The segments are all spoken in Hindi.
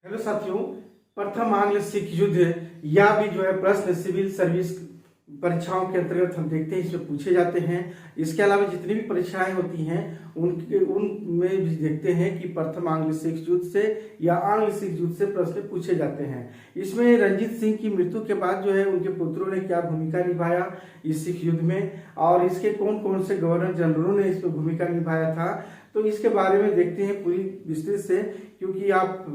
हेलो साथियों, प्रथम आंग्ल सिख युद्ध या भी जो है प्रश्न सिविल सर्विस परीक्षाओं के अंतर्गत हम देखते हैं, इसमें पूछे जाते हैं। इसके अलावा जितनी भी परीक्षाएं होती हैं उनमें भी देखते हैं कि प्रथम आंग्ल सिख युद्ध से या आंग्ल सिख युद्ध से प्रश्न पूछे जाते हैं। इसमें रंजीत सिंह की मृत्यु के बाद जो है उनके पुत्रों ने क्या भूमिका निभाया इस सिख युद्ध में, और इसके कौन कौन से गवर्नर जनरलों ने इसमें भूमिका निभाया था, तो इसके बारे में देखते हैं पूरी विस्तृत से। क्योंकि आप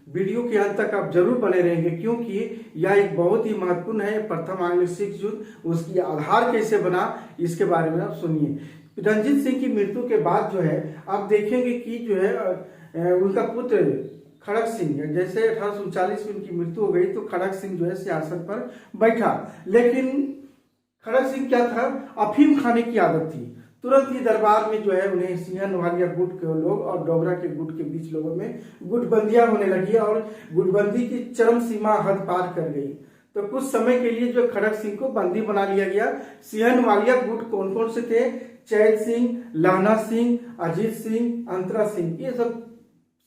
वीडियो के अंत तक आप जरूर बने रहेंगे, क्योंकि यह एक बहुत ही महत्वपूर्ण है। प्रथम आंग्ल सिख युद्ध, उसकी आधार कैसे बना, इसके बारे में आप सुनिए। रंजीत सिंह की मृत्यु के बाद जो है आप देखेंगे कि जो है उनका पुत्र खड़ग सिंह, जैसे 1839 में उनकी मृत्यु हो गई तो खड़ग सिंह जो है सिंहासन पर बैठा। लेकिन खड़ग सिंह क्या था, अफीम खाने की आदत थी। तुरंत ही दरबार में जो है उन्हें सिंहन वालिया गुट के लोग और डोगरा के गुट के बीच लोगों में गुटबंदियां होने लगी और गुटबंदी की चरम सीमा हद पार कर गई। तो कुछ समय के लिए जो खड़ग सिंह को बंदी बना लिया गया। सिंहन वालिया गुट कौन कौन से थे? चैत सिंह, लाना सिंह, अजीत सिंह, अंतरा सिंह, ये सब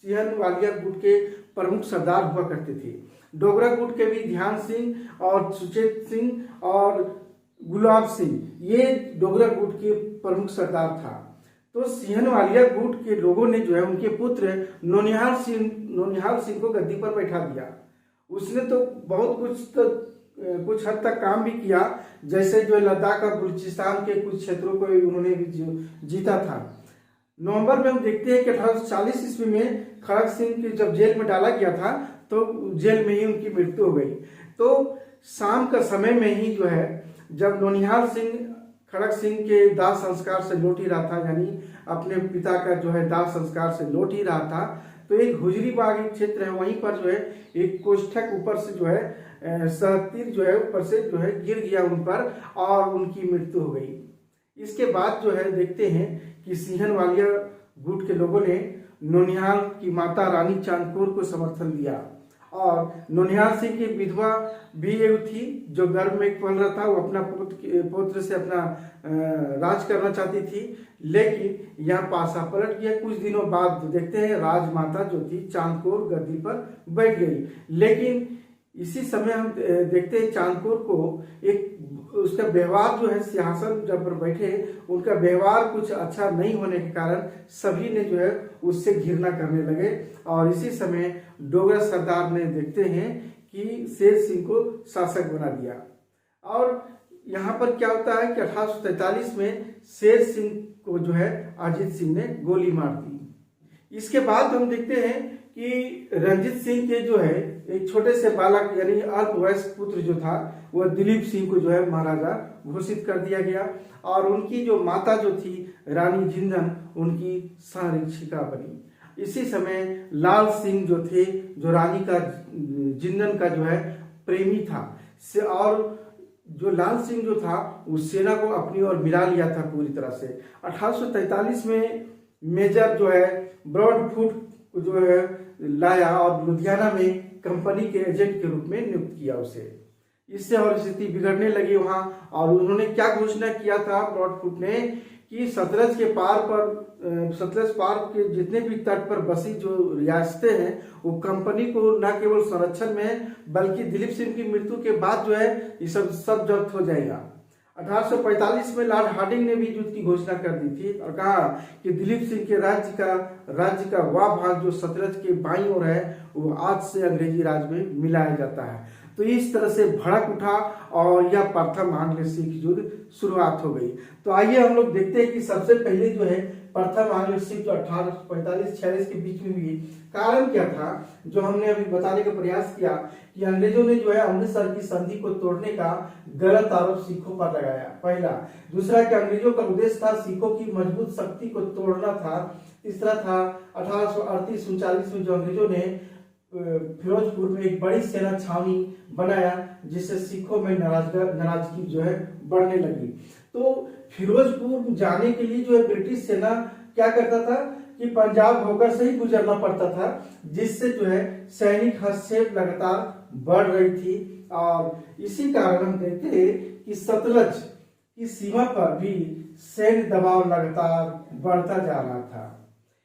सिंहन वालिया गुट के प्रमुख सरदार हुआ करते थे। डोगरा गुट के भी ध्यान सिंह और सुचेत सिंह और गुलाब सिंह, ये डोगरा गुट के प्रमुख सरदार था। तो सिंहन वालिया गुट के लोगों ने जो है उनके पुत्र नौनिहाल सिंह को गद्दी पर बैठा दिया। उसने तो बहुत कुछ हद तक काम भी किया, जैसे जो लद्दाख और बलूचिस्तान के कुछ क्षेत्रों को उन्होंने भी जीता था। नवंबर में हम देखते हैं कि 1840 ईस्वी में खड़ग सिंह की जब जेल में डाला गया था तो जेल में ही उनकी मृत्यु हो गई। तो शाम का समय में ही जो है जब नौनिहाल सिंह खड़ग सिंह के दाह संस्कार से लौट ही रहा था, यानी अपने पिता का जो है दाह संस्कार से लौट ही रहा था, तो एक हुजरीबाग एक क्षेत्र है, वहीं पर जो है एक कोष्ठक ऊपर से जो है तीर जो है ऊपर से जो है गिर गया उन पर और उनकी मृत्यु हो गई। इसके बाद जो है देखते हैं कि सिंहन वालिया गुट के लोगों ने नौनिहाल की माता रानी चांदपुर को समर्थन दिया और नौनिहाल सिंह की विधवा भी एक थी जो गर्भ में पल रहा था। वो अपना पुत्र से अपना राज करना चाहती थी, लेकिन यह पासा पलट गया। कुछ दिनों बाद देखते हैं राजमाता जो थी चांदपुर गद्दी पर बैठ गई। लेकिन इसी समय हम देखते हैं चांदपुर को एक उसका व्यवहार जो है सिंहासन जब पर बैठे उनका व्यवहार कुछ अच्छा नहीं होने के कारण सभी ने जो है उससे घृणा करने लगे। और इसी समय डोगरा सरदार ने देखते हैं कि शेर सिंह को शासक बना दिया। और यहाँ पर क्या होता है कि 1843 में शेर सिंह को जो है अजीत सिंह ने गोली मार दी। इसके बाद हम देखते हैं कि रंजीत सिंह के जो है एक छोटे से बालक यानी अल्पवयस्क पुत्र जो था वह दिलीप सिंह को जो है महाराजा घोषित कर दिया गया और उनकी जो माता जो थी रानी जिंदन उनकी संरक्षिका बनी। इसी समय लाल सिंह जो थे जो रानी का जिंदन का जो है प्रेमी था और जो लाल सिंह जो था उस सेना को अपनी ओर मिला लिया था पूरी तरह से। 1843 में मेजर जो है ब्रॉडफुट जो है लाया और लुधियाना में कंपनी के एजेंट के रूप में नियुक्त किया उसे। इससे और स्थिति बिगड़ने लगी वहां। और उन्होंने क्या घोषणा किया था ब्रॉडफुट ने कि सतलज पार के जितने भी तट पर बसी जो रियासतें हैं वो कंपनी को न केवल संरक्षण में बल्कि दिलीप सिंह की मृत्यु के बाद जो है ये सब जब्त हो जाएगा। 1845 में लॉर्ड हार्डिंग ने भी युद्ध की घोषणा कर दी थी और कहा कि दिलीप सिंह के राज्य का वह भाग जो सतलज के बाईं ओर है वो आज से अंग्रेजी राज में मिलाया जाता है। तो इस तरह से भड़क उठा और यह प्रथम आंग्ल सिख युद्ध शुरुआत हो गई। तो आइए हम लोग देखते हैं कि सबसे पहले जो है प्रथम आंग्ल सिख जो 1845-46 के बीच में हुई, कारण क्या था जो हमने अभी बताने का प्रयास किया कि अंग्रेजों ने जो है अमृतसर की संधि को तोड़ने का गलत आरोप सिखों पर लगाया, पहला। दूसरा कि अंग्रेजों का उद्देश्य था सिखों की मजबूत शक्ति को तोड़ना था। तीसरा था 1838-39 में जो अंग्रेजों ने फिरोजपुर में एक बड़ी सेना छावनी बनाया जिससे सिखों में नाराजगी जो है बढ़ने लगी। तो फिरोजपुर जाने के लिए जो है ब्रिटिश सेना क्या करता था कि पंजाब होकर से ही गुजरना पड़ता था, जिससे जो है सैनिक हस्तक्षेप लगातार बढ़ रही थी। और इसी कारण हम देखते हैं कि सतलज की सीमा पर भी सैन्य दबाव लगातार बढ़ता जा रहा था।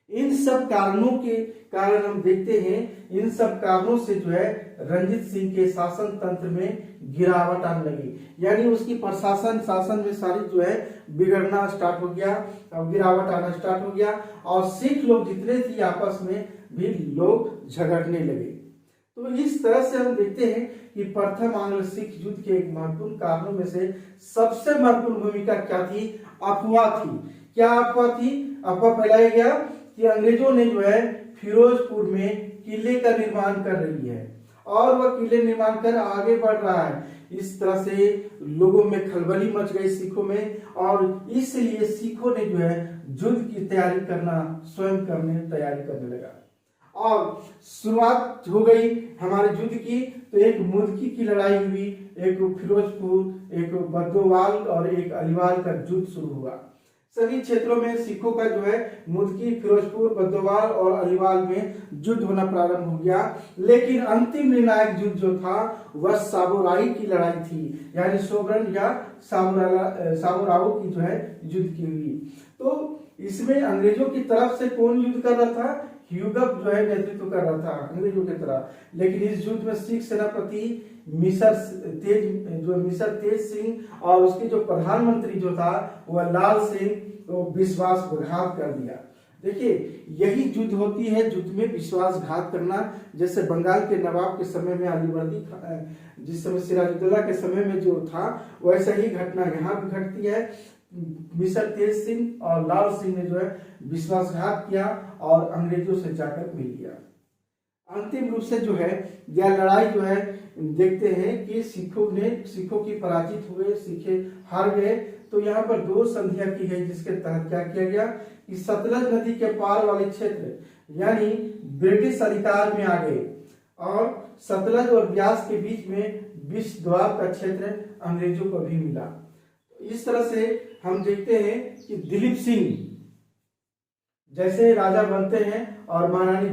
इन सब कारणों के कारण हम देखते हैं, इन सब कारणों से जो है रंजीत सिंह के शासन तंत्र में गिरावट आने लगी, यानी उसकी प्रशासन शासन में सारी जो है बिगड़ना स्टार्ट हो गया, और गिरावट आना स्टार्ट हो गया, और सिख लोग जितने थे आपस में भी लोग झगड़ने लगे। तो इस तरह से हम देखते हैं कि प्रथम आंग्ल सिख युद्ध के एक महत्वपूर्ण कारणों में से सबसे महत्वपूर्ण भूमिका क्या थी? अफवाह थी। क्या अफवाह थी? अफवाह फैलाया गया कि अंग्रेजों ने जो है फिरोजपुर में किले का निर्माण कर रही है और वह किले निर्माण कर आगे बढ़ रहा है। इस तरह से लोगों में खलबली मच गई सिखों में, और इसलिए सिखों ने जो है युद्ध की तैयारी करना स्वयं तैयारी करने लगा, और शुरुआत हो गई हमारे युद्ध की। तो एक मुल्की की लड़ाई हुई, एक फिरोजपुर, एक बद्दोवाल और एक अलीवाल का युद्ध शुरू हुआ। सभी क्षेत्रों में सिखों का जो है मुल्की, फिरोजपुर, बद्दोवाल और अलीवाल में युद्ध होना प्रारंभ हो गया। लेकिन अंतिम निर्णायक युद्ध जो था वह साबोराई की लड़ाई थी, यानी सोबरन या साबोराओ की जो है युद्ध की हुई। तो इसमें अंग्रेजों की तरफ से कौन युद्ध कर रहा था? ह्यूगअप जो है नेतृत्व कर रहा था अंग्रेजों की तरह। लेकिन इस युद्ध में सिख सेनापति मिसर तेज सिंह और उसके जो प्रधानमंत्री जो था वह लाल सिंह को विश्वासघात कर दिया। देखिए, यही युद्ध होती है, युद्ध में विश्वासघात करना। जैसे बंगाल के नवाब के समय में अलीवर्दी, जिस समय सिराजुद्दौला के समय में जो था, वैसा ही घटना यहाँ भी घटती है। मिसर तेज सिंह और लाल सिंह ने जो है विश्वासघात किया और अंग्रेजों से जाकर मिल लिया। अंतिम रूप से जो है यह लड़ाई जो है देखते हैं कि सिखों की पराजित हुए, सिखे हार गए। तो यहाँ पर दो संधियां की गई, जिसके तहत क्या किया गया कि सतलज नदी के पार वाले क्षेत्र यानी ब्रिटिश अधिकार में आ गए, और सतलज और ब्यास के बीच में विषद्वार का क्षेत्र अंग्रेजों को भी मिला। इस तरह से हम देखते हैं कि दिलीप सिंह जैसे राजा बनते हैं और महारानी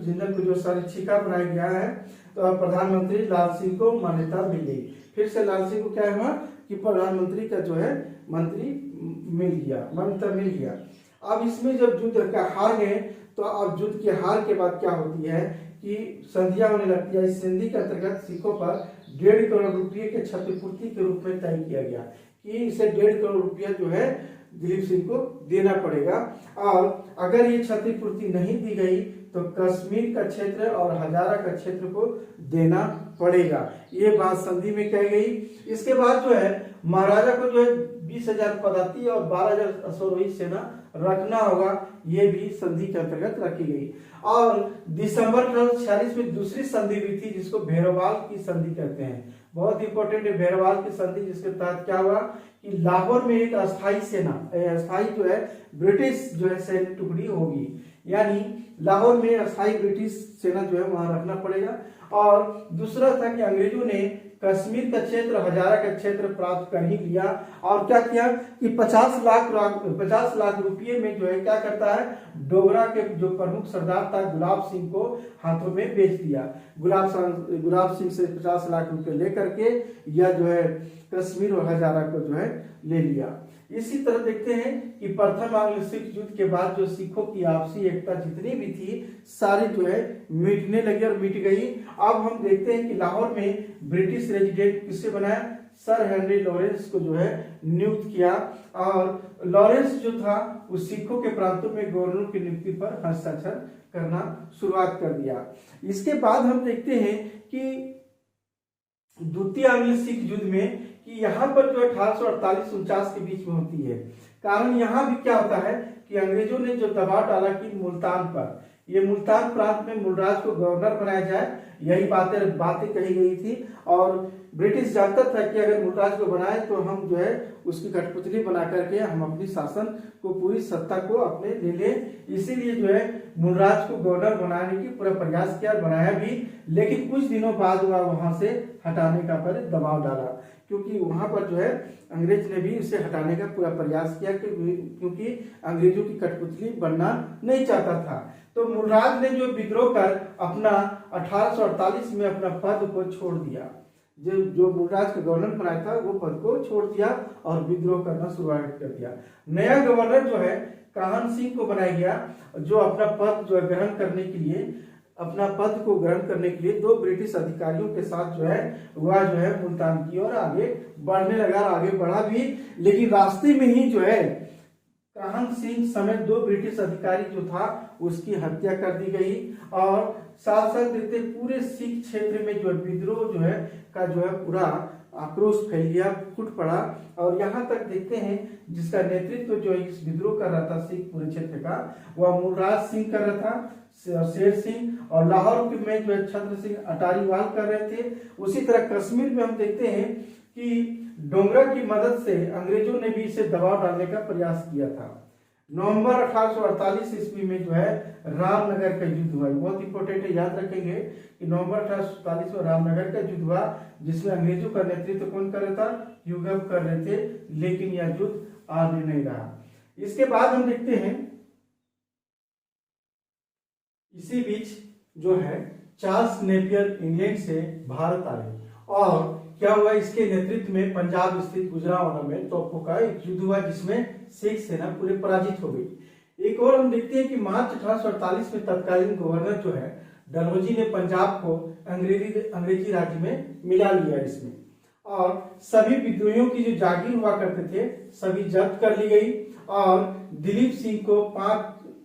जिंदल को जो संरक्षिका बनाया गया है, तो प्रधानमंत्री लाल सिंह को मान्यता मिल गई। फिर से लाल सिंह को क्या हुआ कि प्रधानमंत्री का जो है मंत्री मिल गया, मान्यता मिल गया। अब इसमें जब युद्ध का हार गए, तो अब युद्ध के हार के बाद क्या होती है कि संधियां होने लगती है। इस संधि के अंतर्गत सिखों पर 1.5 करोड़ रुपये के क्षतिपूर्ति के रूप में तय किया गया कि इसे 1.5 करोड़ रुपया जो है दिलीप सिंह को देना पड़ेगा, और अगर ये क्षतिपूर्ति नहीं दी गई तो कश्मीर का क्षेत्र और हजारा का क्षेत्र को देना पड़ेगा। ये बात संधि में कही गई। इसके बाद जो है महाराजा को जो है 20,000 पदाती और 12,000 अश्वारोही सेना रखना होगा, ये भी संधि के अंतर्गत रखी गई। और दिसंबर 1846 में दूसरी संधि हुई थी, जिसको भेरोवाल की संधि कहते हैं। बहुत इंपॉर्टेंट है भेरोवाल की संधि, जिसके तहत क्या हुआ कि लाहौर में एक अस्थाई जो है ब्रिटिश जो है सैन्य टुकड़ी होगी, यानी लाहौर में अस्थाई ब्रिटिश सेना जो है वहां रखना पड़ेगा। और दूसरा था कि अंग्रेजों ने कश्मीर का क्षेत्र, हजारा का क्षेत्र प्राप्त कर ही लिया, और क्या किया कि 50 लाख रुपये में जो है क्या करता है, डोगरा के जो प्रमुख सरदार था गुलाब सिंह को हाथों में बेच दिया। गुलाब सिंह से 50 लाख रुपए लेकर के यह जो है कश्मीर और हजारा को जो है ले लिया। इसी तरह देखते हैं कि प्रथम आंग्ल सिख युद्ध के बाद जो सिखों की आपसी एकता जितनी भी थी सारी जो है मिटने लगी और मिट गई। अब हम देखते हैं कि लाहौर में ब्रिटिश रेजिडेंट किसे बनाया, सर हेनरी लॉरेंस को जो है नियुक्त किया, और लॉरेंस जो था उस सिखों के प्रांतों में गवर्नर की नियुक्ति पर हस्ताक्षर करना शुरुआत कर दिया। इसके बाद हम देखते हैं कि द्वितीय आंग्ल सिख युद्ध में कि यहाँ पर जो 1848-49 के बीच में होती है। कारण यहाँ भी क्या होता है कि अंग्रेजों ने जो दबाव डाला कि मुल्तान पर, ये मुल्तान प्रांत में मुलराज को गवर्नर बनाया जाए, यही बातें कही गई थी। और ब्रिटिश जानता था कि अगर मुलराज को बनाए तो हम जो है उसकी कठपुतली बना करके हम अपनी शासन को, पूरी सत्ता को अपने ले लें। इसीलिए जो है मुलराज को गवर्नर बनाने की पूरा प्रयास किया, बनाया भी। लेकिन कुछ दिनों बाद वह वहां से हटाने का पर दबाव डाला, क्योंकि वहां पर जो है अंग्रेज ने भी उसे हटाने का पूरा प्रयास किया, क्योंकि अंग्रेजों की कठपुतली बनना नहीं चाहता था। तो मुलराज ने जो विद्रोह कर अपना 1848 में अपना पद को छोड़ दिया, जो मुलराज का गवर्नर बनाया था वो पद को छोड़ दिया और विद्रोह करना शुरुआत कर दिया। नया गवर्नर जो है काहन सिंह को बनाया गया, जो अपना पद जो है ग्रहण करने के लिए, अपना पद को ग्रहण करने के लिए 2 ब्रिटिश अधिकारियों के साथ जो है वह जो है मुल्तान की ओर आगे बढ़ने लगा, आगे बढ़ा भी। लेकिन रास्ते में ही जो है काहन सिंह समेत 2 ब्रिटिश अधिकारी जो था उसकी हत्या कर दी गई। और साथ साथ देखते पूरे सिख क्षेत्र में जो है विद्रोह जो है का जो है पूरा आक्रोश फैल गया, फूट पड़ा। और यहाँ तक देखते हैं जिसका नेतृत्व जो इस विद्रोह कर रहा था सिख पूरे क्षेत्र का, वह मूलराज सिंह कर रहा था, शेर सिंह, और लाहौर में जो है छत्र सिंह अटारीवाल कर रहे थे। उसी तरह कश्मीर में हम देखते हैं कि डोगरा की मदद से अंग्रेजों ने भी इसे दबाव डालने का प्रयास किया था। नवंबर 1848 ईस्वी में जो है रामनगर का युद्ध हुआ। बहुत इंपॉर्टेंट है, याद रखेंगे कि नवंबर 1847 में रामनगर का युद्ध हुआ, जिसमें अंग्रेजों का नेतृत्व कौन कर रहा था, ह्यूगम कर रहे थे। लेकिन यह युद्ध आगे नहीं रहा। इसके बाद हम देखते हैं इसी बीच जो है चार्ल्स नेपियर इंग्लैंड से भारत आए, और क्या हुआ, इसके नेतृत्व में पंजाब स्थित गुजरांवाला में तोपों का एक युद्ध हुआ, जिसमें सिख सेना पूरे पराजित हो गई। एक और हम देखते हैं कि मार्च 1848 में तत्कालीन गवर्नर जो है डलहौजी ने पंजाब को अंग्रेजी राज्य में मिला लिया इसमें, और सभी विद्रोहियों की जो जागीर हुआ करते थे सभी जब्त कर ली गई, और दिलीप सिंह को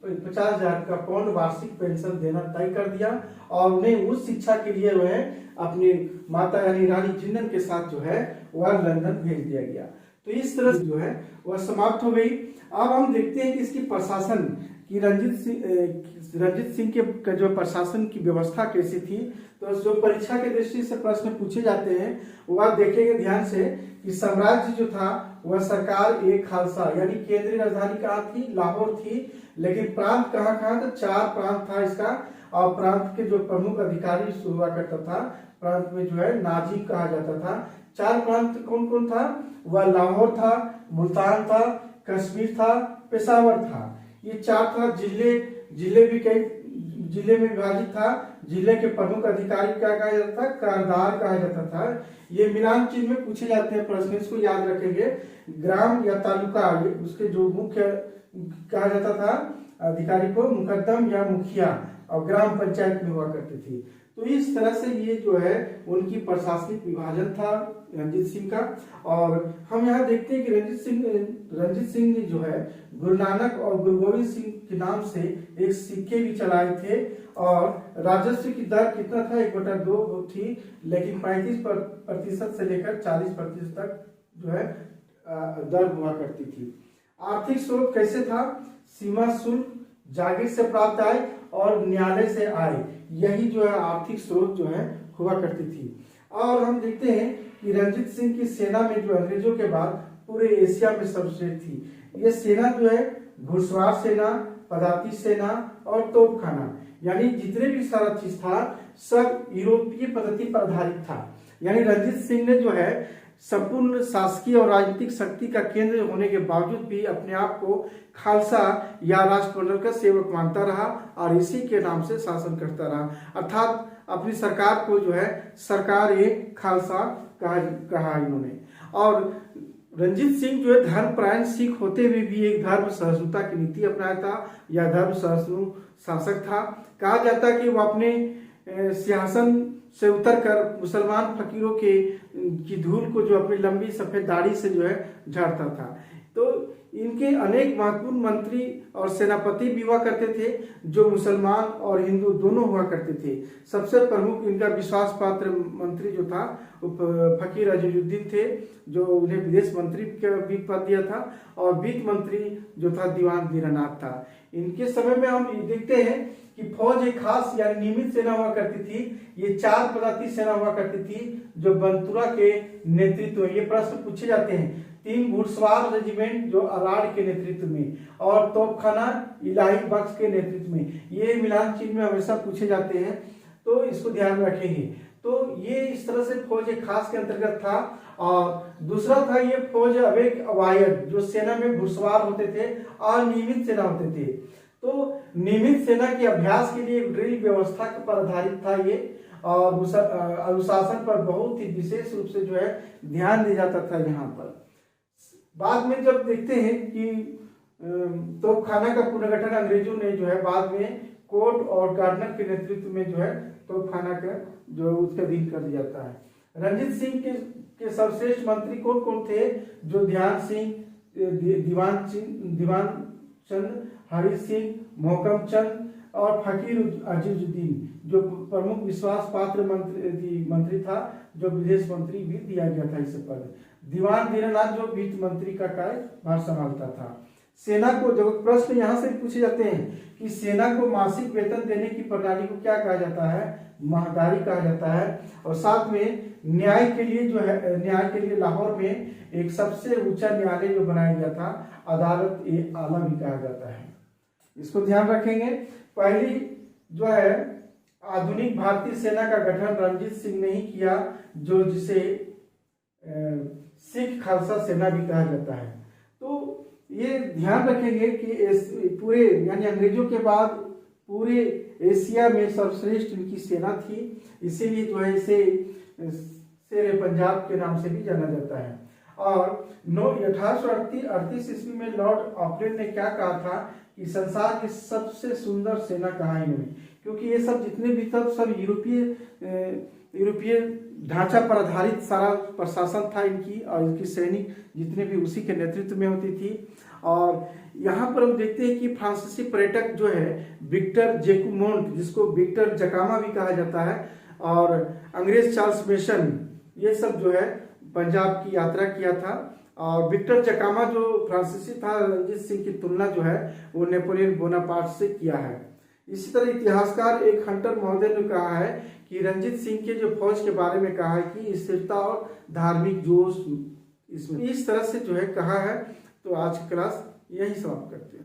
50,000 का पाउंड वार्षिक पेंशन देना तय कर दिया, और उन्हें उस शिक्षा के लिए वह अपनी माता यानी रानी जिंदन के साथ जो है वह लंदन भेज दिया गया। तो इस तरह से जो है वह समाप्त हो गई। अब हम देखते हैं कि इसकी प्रशासन की रंजीत सिंह के जो प्रशासन की व्यवस्था कैसी थी। तो जो परीक्षा के दृष्टि से प्रश्न पूछे जाते हैं वह देखेंगे ध्यान से कि साम्राज्य जो था वह सरकार एक खालसा, यानी केंद्रीय राजधानी कहाँ थी, लाहौर थी। लेकिन प्रांत कहाँ कहाँ था, 4 प्रांत था इसका, और प्रांत के जो प्रमुख अधिकारी हुआ करता था, प्रांत में जो है नाजिब कहा जाता था। 4 प्रांत कौन कौन था, वह लाहौर था, मुल्तान था, कश्मीर था, पेशावर था। ये 4 था। जिले भी कई जिले में विभाजित था। जिले के प्रमुख अधिकारी क्या कहा जाता था, कारदार कहा जाता था। ये मिलान चिन्ह में पूछे जाते हैं प्रश्न, इसको याद रखेंगे। ग्राम या तालुका, उसके जो मुख्य कहा जाता था अधिकारी को मुकद्दम या मुखिया, और ग्राम पंचायत में हुआ करती थी। तो इस तरह से ये जो है उनकी प्रशासनिक विभाजन था रंजीत सिंह का। और हम यहाँ देखते हैं कि रंजीत सिंह ने जो है गुरु नानक और गुरु गोविंद सिंह के नाम से एक सिक्के भी चलाए थे, और राजस्व की दर कितना था, 1/2 थी, लेकिन 35% से लेकर 40% तक जो है दर हुआ करती थी। आर्थिक स्रोत कैसे था, सीमा शुल्क, जागीर से प्राप्त आय और न्यायालय से आय, यही जो है आर्थिक स्रोत जो है हुआ करती थी। और हम देखते हैं कि रंजीत सिंह की सेना में जो अंग्रेजों के बाद पूरे एशिया में सर्वश्रेष्ठ थी। ये सेना जो है घुड़सवार सेना, पदाती सेना और तोपखाना, यानी जितने भी सारा चीज था सब यूरोपीय पद्धति पर आधारित था। यानी रंजीत सिंह ने जो है संपूर्ण शासकीय और राजनीतिक शक्ति का केंद्र होने के बावजूद भी अपने आप को खालसा या राष्ट्रमंडल का सेवक मानता रहा, और इसी के नाम से शासन करता रहा। अर्थात अपनी सरकार को जो है सरकार एक खालसा कहा इन्होंने। और रंजीत सिंह जो है धर्मपरायण सिख होते हुए भी एक धर्म सहिष्णुता की नीति अपनाया था, या धर्म सहिष्णु शासक था। कहा जाता है कि वो अपने सिंहासन से उतरकर मुसलमान फकीरों की धूल को जो अपनी लंबी सफेद दाढ़ी से जो है झाड़ता था। तो इनके अनेक महत्वपूर्ण मंत्री और सेनापति भी हुआ करते थे, जो मुसलमान और हिंदू दोनों हुआ करते थे। सबसे प्रमुख इनका विश्वास पात्र मंत्री जो था फकीर अजीजुद्दीन थे, जो उन्हें विदेश मंत्री का भी पद दिया था, और वित्त मंत्री जो था दीवान दीनानाथ था। इनके समय में हम देखते हैं कि फौज एक खास या नियमित सेना हुआ करती थी। ये 4 पदाती सेना हुआ करती थी जो बंतुरा के नेतृत्व में, ये प्रश्न पूछे जाते हैं। 3 घुड़सवार रेजिमेंट जो अराड़ के नेतृत्व में, और तोपखाना इलाही बख्श के नेतृत्व में। ये मिलान चिन्ह में हमेशा पूछे जाते हैं, तो इसको ध्यान में रखेंगे। तो ये इस तरह से फौज एक खास के अंतर्गत था। और दूसरा था ये फौज अवेक अवायद, जो सेना में घुड़सवार होते थे और नियमित सेना होते थे। तो नियमित सेना के अभ्यास के लिए एक ड्रिल व्यवस्था पर आधारित था ये, और अनुशासन पर बहुत ही विशेष रूप से जो है ध्यान दिया जाता था यहाँ पर। बाद में जब देखते हैं कि तोपखाना का पुनर्गठन अंग्रेजों ने जो है बाद में कोर्ट और गार्डनर के नेतृत्व में जो है तोपखाना का जो उसका अधीन कर दिया जाता है। रंजीत सिंह के सर्वश्रेष्ठ मंत्री कौन कौन थे? जो ध्यान सिंह, दीवान चंद, हरि सिंह, मोहकम चंद और फकीर अजीजुद्दीन, जो प्रमुख विश्वास पात्र मंत्री था, जो विदेश मंत्री भी दिया गया था इस पद। दीवान दीनानाथ जो वित्त मंत्री का कार्यभार संभालता था। सेना को, जब प्रश्न यहाँ से पूछे जाते हैं कि सेना को मासिक वेतन देने की प्रणाली को क्या कहा जाता है? महंगाई कहा जाता है। और साथ में न्याय के लिए जो है, न्याय के लिए लाहौर में एक सबसे ऊंचा न्यायालय जो बनाया गया था, अदालत ए आला भी कहा जाता है। इसको ध्यान रखेंगे। पहली जो है आधुनिक भारतीय सेना का गठन रणजीत सिंह ने ही किया, जो जिसे सिख खालसा सेना भी कहा जाता है। तो ये ध्यान रखेंगे कि पूरे यानी अंग्रेजों के बाद पूरे एशिया में सर्वश्रेष्ठ इनकी सेना थी, इसीलिए जो है इसे शेर पंजाब के नाम से भी जाना जाता है। और 1838 ईस्वी में लॉर्ड ऑकलैंड ने क्या कहा था कि संसार की सबसे सुंदर सेना कहा है इन्होंने, क्योंकि ये सब जितने भी तब सब यूरोपीय ढांचा पर आधारित सारा प्रशासन था इनकी, और इनकी सैनिक जितने भी उसी के नेतृत्व में होती थी। और यहाँ पर हम देखते हैं कि फ्रांसीसी पर्यटक जो है विक्टर जैकुमोंट, जिसको विक्टर जकामा भी कहा जाता है, और अंग्रेज चार्ल्स मेसन, ये सब जो है पंजाब की यात्रा किया था। और विक्टर जकामा जो फ्रांसीसी था, रंजीत सिंह की तुलना जो है वो नेपोलियन बोनापार्ट से किया है। इसी तरह इतिहासकार एक हंटर महोदय ने कहा है कि रंजीत सिंह के जो फौज के बारे में कहा है कि स्थिरता और धार्मिक जोश इसमें, इस तरह से जो है कहा है। तो आज की क्लास यही समाप्त करते हैं।